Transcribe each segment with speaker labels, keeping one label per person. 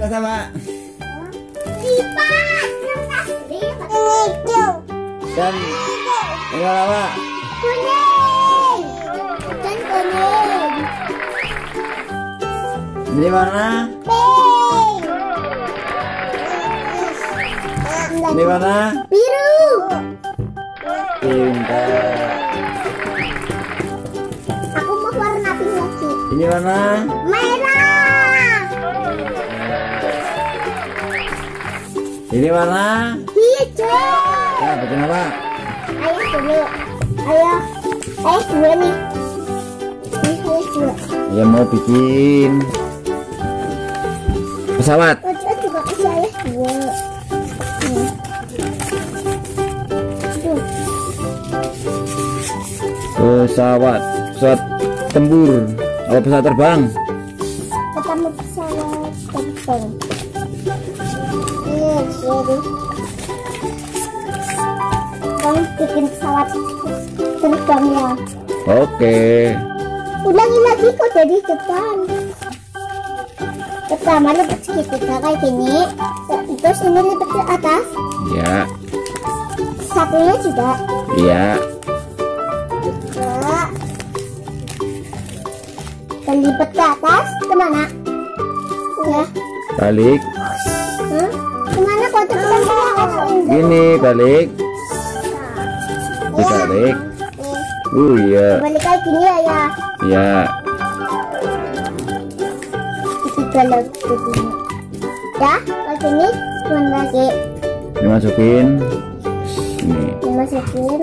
Speaker 1: sama?
Speaker 2: Lipat.
Speaker 1: Dan ini apa?
Speaker 2: Kuning. Dan kuning.
Speaker 1: Ini mana?
Speaker 2: Pink.
Speaker 1: Ini mana?
Speaker 2: Biru.
Speaker 1: Pintar.
Speaker 2: Aku mau warna pink lagi.
Speaker 1: Ini mana?
Speaker 2: Merah.
Speaker 1: Ini mana?
Speaker 2: Hijau.
Speaker 1: Nah, bikin apa?
Speaker 2: Ayo dulu. Ayo dua nih. Ini ayo dua.
Speaker 1: Ya mau bikin pesawat.
Speaker 2: Aku juga kasih ayah dua.
Speaker 1: Pesawat tempur. Atau pesawat terbang.
Speaker 2: Ketemu pesawat terbang. Iya, jadi kamu bikin pesawat terbang ya.
Speaker 1: Oke.
Speaker 2: Ulangi lagi kok dari depan. Pertama lipat segitiga kayak gini, terus ini lipat ke atas.
Speaker 1: Ya.
Speaker 2: Satunya juga.
Speaker 1: Iya.
Speaker 2: Juga. Dan lipat ke atas kemana? Ya.
Speaker 1: Balik.
Speaker 2: Hah? Kemana kok terbang ke atas?
Speaker 1: Ini balik. Dibalik. Iya.
Speaker 2: Balik kayak gini ya ya.
Speaker 1: Ya.
Speaker 2: Tiga lagi begini. Ya, kayak gini. Cuman lagi.
Speaker 1: Dimasukin. Ini.
Speaker 2: Dimasukin.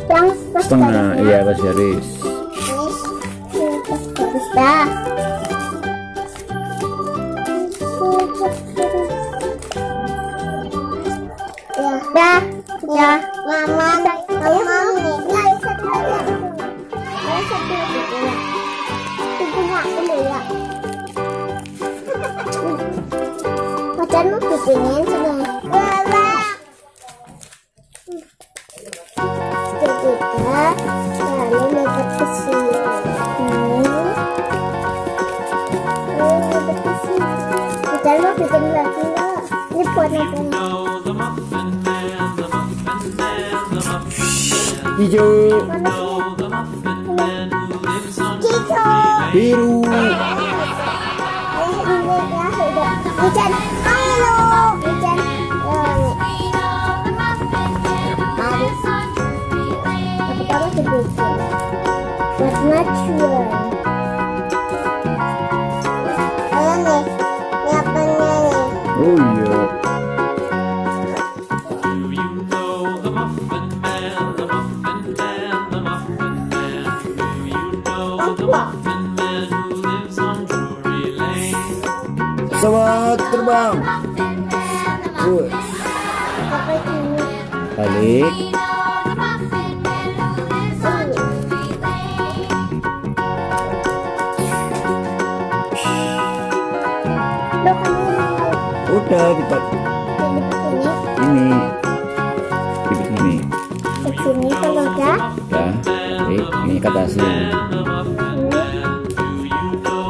Speaker 2: Yang pas
Speaker 1: Setengah.
Speaker 2: garisnya.
Speaker 1: Iya, pas garis.
Speaker 2: Pas garis dah. Ya, dah. Ya, mama. Mama nih. Ayo satu lagi. Ayo satu lagi. Tunggu dulu ya. Macan mau bikinin sini. Ketiga, lalu lipat ke sini. Lipat ke sini. Macan mau bikin lagi nggak? Ini buat apa?
Speaker 1: Hijau.
Speaker 2: Mana sih? Hijau.
Speaker 1: Biru.
Speaker 2: Hujan, halo, hujan. Harus. Tapi kamu dibikin warna cuan. Ayo nih, ini apanya nih?
Speaker 1: Oh iya. Pesawat terbang.
Speaker 2: Apa ini?
Speaker 1: Balik.
Speaker 2: Lo kamu mau
Speaker 1: Udah dipat
Speaker 2: ini?
Speaker 1: ini. Di sini.
Speaker 2: Ke sini kalau udah.
Speaker 1: Ya. Balik. Ini ke atasnya.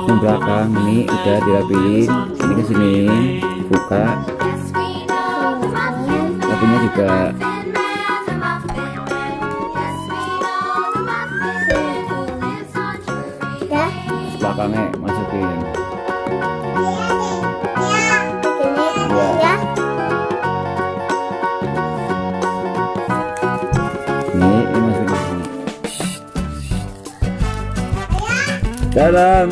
Speaker 1: Yang belakang ini udah dirapiin. Ini ke sini. Buka. Lagunya juga.
Speaker 2: Ya.
Speaker 1: Belakangnya masukin.
Speaker 2: Ya.
Speaker 1: Ini masukin ke sini. Dalam.